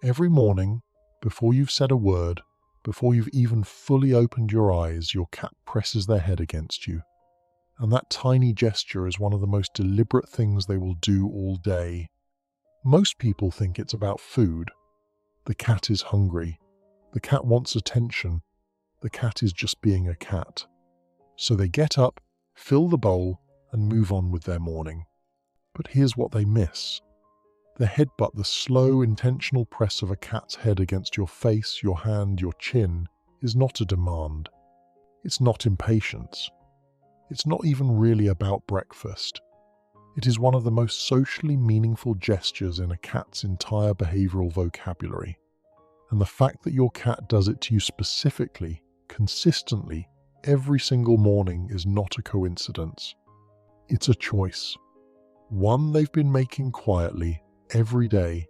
Every morning, before you've said a word, before you've even fully opened your eyes, your cat presses their head against you. And that tiny gesture is one of the most deliberate things they will do all day. Most people think it's about food. The cat is hungry. The cat wants attention. The cat is just being a cat. So they get up, fill the bowl, and move on with their morning. But here's what they miss. The headbutt, the slow, intentional press of a cat's head against your face, your hand, your chin, is not a demand. It's not impatience. It's not even really about breakfast. It is one of the most socially meaningful gestures in a cat's entire behavioral vocabulary. And the fact that your cat does it to you specifically, consistently, every single morning is not a coincidence. It's a choice. One they've been making quietly, every day,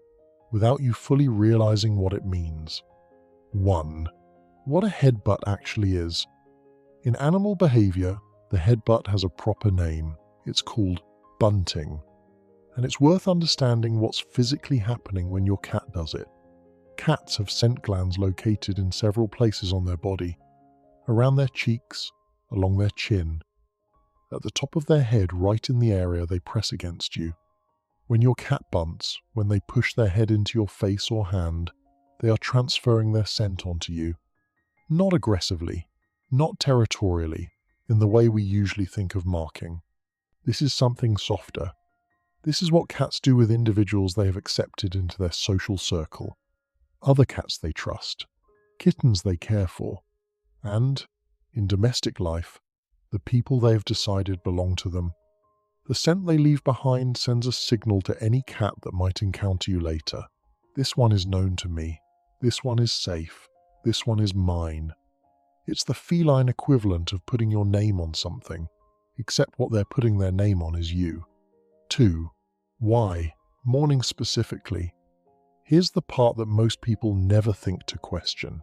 without you fully realizing what it means. 1. What a headbutt actually is. In animal behavior, the headbutt has a proper name. It's called bunting. And it's worth understanding what's physically happening when your cat does it. Cats have scent glands located in several places on their body, around their cheeks, along their chin, at the top of their head, right in the area they press against you. When your cat bunts, when they push their head into your face or hand, they are transferring their scent onto you. Not aggressively, not territorially, in the way we usually think of marking. This is something softer. This is what cats do with individuals they have accepted into their social circle. Other cats they trust, kittens they care for, and, in domestic life, the people they have decided belong to them. The scent they leave behind sends a signal to any cat that might encounter you later. This one is known to me. This one is safe. This one is mine. It's the feline equivalent of putting your name on something, except what they're putting their name on is you. 2. Why? Morning specifically. Here's the part that most people never think to question.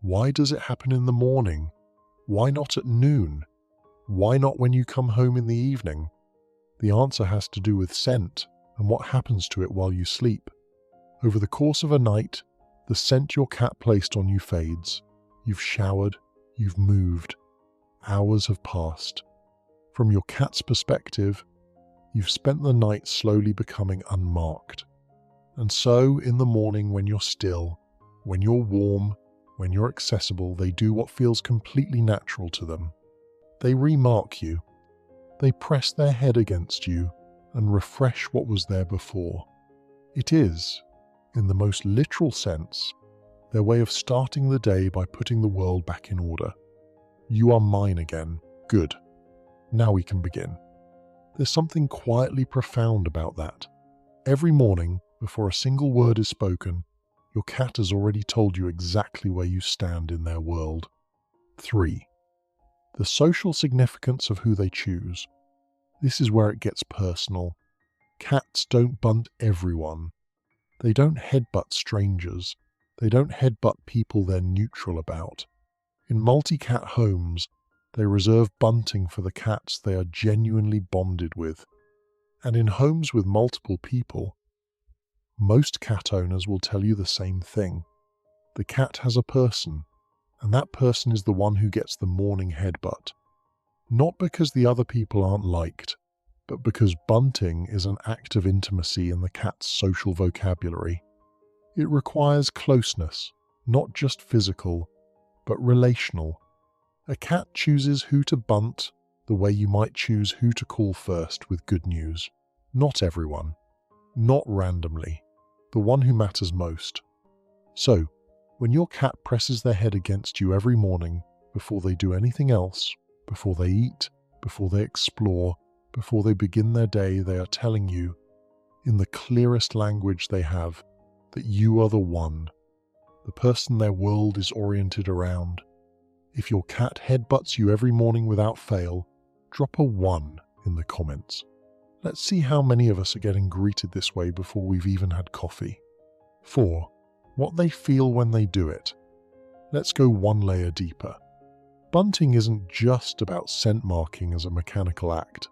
Why does it happen in the morning? Why not at noon? Why not when you come home in the evening? The answer has to do with scent and what happens to it while you sleep. Over the course of a night, the scent your cat placed on you fades. You've showered, you've moved. Hours have passed. From your cat's perspective, you've spent the night slowly becoming unmarked. And so, in the morning when you're still, when you're warm, when you're accessible, they do what feels completely natural to them. They remark you. They press their head against you and refresh what was there before. It is, in the most literal sense, their way of starting the day by putting the world back in order. You are mine again. Good. Now we can begin. There's something quietly profound about that. Every morning, before a single word is spoken, your cat has already told you exactly where you stand in their world. 3. The social significance of who they choose. This is where it gets personal. Cats don't bunt everyone. They don't headbutt strangers. They don't headbutt people they're neutral about. In multi-cat homes, they reserve bunting for the cats they are genuinely bonded with. And in homes with multiple people, most cat owners will tell you the same thing. The cat has a person, and that person is the one who gets the morning headbutt. Not because the other people aren't liked, but because bunting is an act of intimacy in the cat's social vocabulary. It requires closeness, not just physical, but relational. A cat chooses who to bunt the way you might choose who to call first with good news. Not everyone. Not randomly. The one who matters most. So, when your cat presses their head against you every morning, before they do anything else, before they eat, before they explore, before they begin their day, they are telling you, in the clearest language they have, that you are the one, the person their world is oriented around. If your cat headbutts you every morning without fail, drop a 1 in the comments. Let's see how many of us are getting greeted this way before we've even had coffee. 4. What they feel when they do it. Let's go one layer deeper. Bunting isn't just about scent marking as a mechanical act.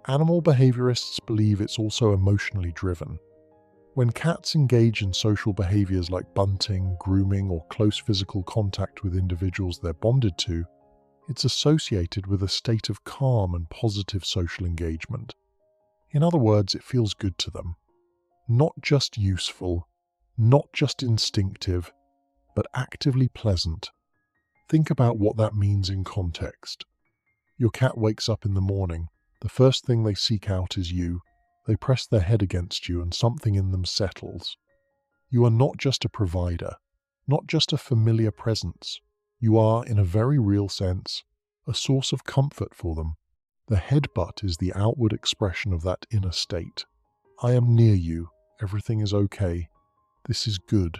Animal behaviorists believe it's also emotionally driven. When cats engage in social behaviors like bunting, grooming, or close physical contact with individuals they're bonded to, it's associated with a state of calm and positive social engagement. In other words, it feels good to them. Not just useful, not just instinctive, but actively pleasant. Think about what that means in context. Your cat wakes up in the morning. The first thing they seek out is you. They press their head against you and something in them settles. You are not just a provider, not just a familiar presence. You are, in a very real sense, a source of comfort for them. The headbutt is the outward expression of that inner state. I am near you. Everything is okay. This is good.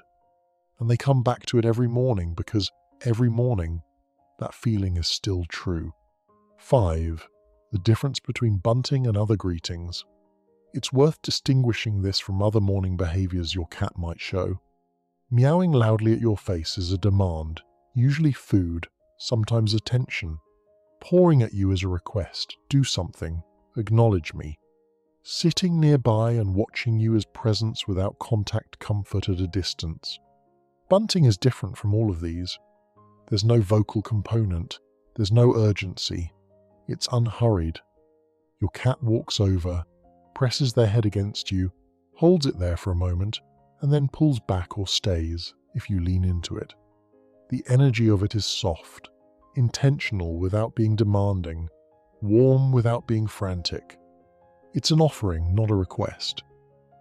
And they come back to it every morning because every morning that feeling is still true. 5. The difference between bunting and other greetings. It's worth distinguishing this from other morning behaviors your cat might show. Meowing loudly at your face is a demand, usually food, sometimes attention. Pawing at you is a request, do something, acknowledge me. Sitting nearby and watching you is presence without contact, comfort at a distance. Bunting is different from all of these. There's no vocal component, there's no urgency. It's unhurried. Your cat walks over, presses their head against you, holds it there for a moment, and then pulls back or stays if you lean into it. The energy of it is soft, intentional without being demanding, warm without being frantic. It's an offering, not a request.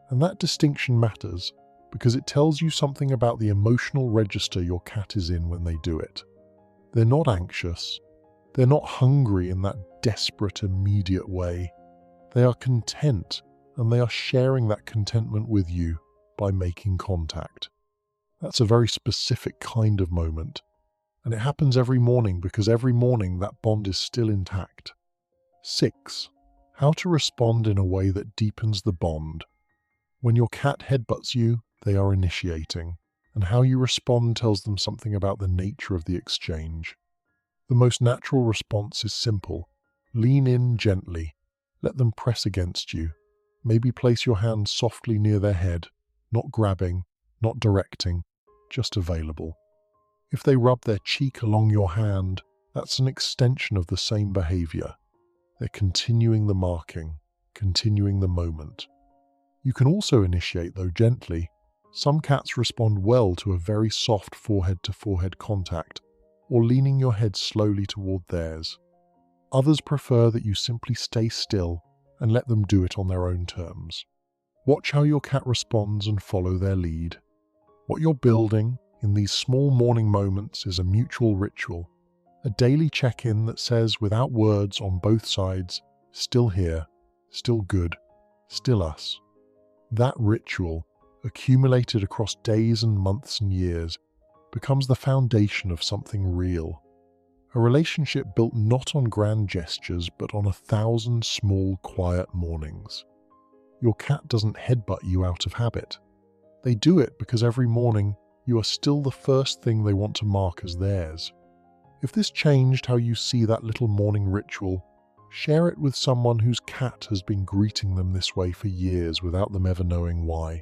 And that distinction matters because it tells you something about the emotional register your cat is in when they do it. They're not anxious. They're not hungry in that desperate, immediate way. They are content, and they are sharing that contentment with you by making contact. That's a very specific kind of moment, and it happens every morning because every morning that bond is still intact. 6. How to respond in a way that deepens the bond. When your cat headbutts you, they are initiating, and how you respond tells them something about the nature of the exchange. The most natural response is simple. Lean in gently. Let them press against you. Maybe place your hand softly near their head, not grabbing, not directing, just available. If they rub their cheek along your hand, that's an extension of the same behavior. They're continuing the marking, continuing the moment. You can also initiate, though gently. Some cats respond well to a very soft forehead-to-forehead contact, or leaning your head slowly toward theirs. Others prefer that you simply stay still and let them do it on their own terms. Watch how your cat responds and follow their lead. What you're building in these small morning moments is a mutual ritual, a daily check-in that says, without words on both sides, still here, still good, still us. That ritual, accumulated across days and months and years, becomes the foundation of something real. A relationship built not on grand gestures, but on 1,000 small, quiet mornings. Your cat doesn't headbutt you out of habit. They do it because every morning you are still the first thing they want to mark as theirs. If this changed how you see that little morning ritual, share it with someone whose cat has been greeting them this way for years without them ever knowing why.